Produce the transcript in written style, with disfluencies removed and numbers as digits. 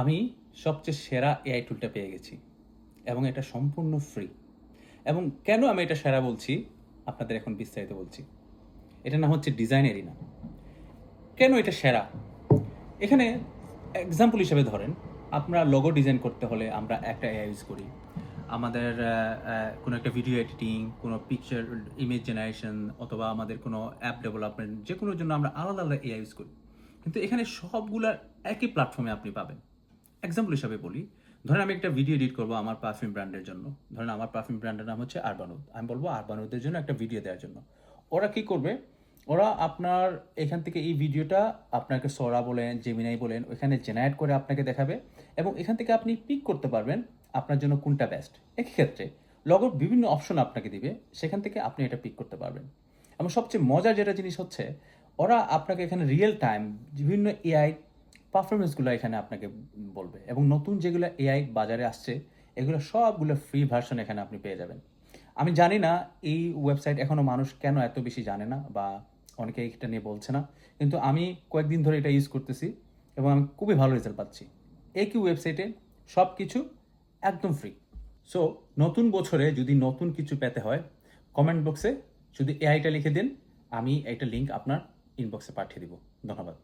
আমি সবচেয়ে সেরা এআই টুলটা পেয়ে গেছি এবং এটা সম্পূর্ণ ফ্রি। এবং কেন আমি এটা সেরা বলছি আপনাদের এখন বিস্তারিত বলছি। এটার নাম হচ্ছে ডিজাইন এরিনা। কেন এটা সেরা? এখানে এক্সাম্পল হিসেবে ধরেন, আপনার লোগো ডিজাইন করতে হলে আমরা একটা এআই ইউজ করি। আমাদের কোনো একটা ভিডিও এডিটিং, কোনো পিকচার ইমেজ জেনারেশন অথবা আমাদের কোনো অ্যাপ ডেভেলপমেন্ট যে কোনোর জন্য আমরা আলাদা আলাদা এআই ইউজ করি। কিন্তু এখানে সবগুলার একই প্ল্যাটফর্মে আপনি পাবেন। এক্সাম্পল হিসাবে বলি, ধরেন আমি একটা ভিডিও এডিট করবো আমার পারফিউম ব্র্যান্ডের জন্য। ধরেন আমার পারফিউম ব্র্যান্ডের নাম হচ্ছে আরবানুদ। আমি বলবো আরবানুদের জন্য একটা ভিডিও দেওয়ার জন্য। ওরা কি করবে? ওরা আপনার এখান থেকে এই ভিডিওটা আপনাকে সোরা বলেন, জেমিনাই বলেন, ওইখানে জেনারেট করে আপনাকে দেখাবে এবং এখান থেকে আপনি পিক করতে পারবেন আপনার জন্য কোনটা বেস্ট। এক্ষেত্রে লগোর বিভিন্ন অপশন আপনাকে দিবে, সেখান থেকে আপনি এটা পিক করতে পারবেন। এবং সবচেয়ে মজার যেটা জিনিস হচ্ছে, ওরা আপনাকে এখানে রিয়েল টাইম বিভিন্ন এআই পারফরমেন্সগুলো এখানে আপনাকে বলবে এবং নতুন যেগুলো এআই বাজারে আসছে এগুলো সবগুলো ফ্রি ভার্সন এখানে আপনি পেয়ে যাবেন। আমি জানি না এই ওয়েবসাইট এখনও মানুষ কেন এত বেশি জানে না বা অনেকে এটা নিয়ে বলছে না, কিন্তু আমি কয়েকদিন ধরে এটা ইউজ করতেছি এবং আমি খুবই ভালো রেজাল্ট পাচ্ছি। একই ওয়েবসাইটে সব কিছু একদম ফ্রি। সো নতুন বছরে যদি নতুন কিছু পেতে হয়, কমেন্ট বক্সে শুধু এআইটা লিখে দিন, আমি একটা লিঙ্ক আপনার ইনবক্সে পাঠিয়ে দিব। ধন্যবাদ।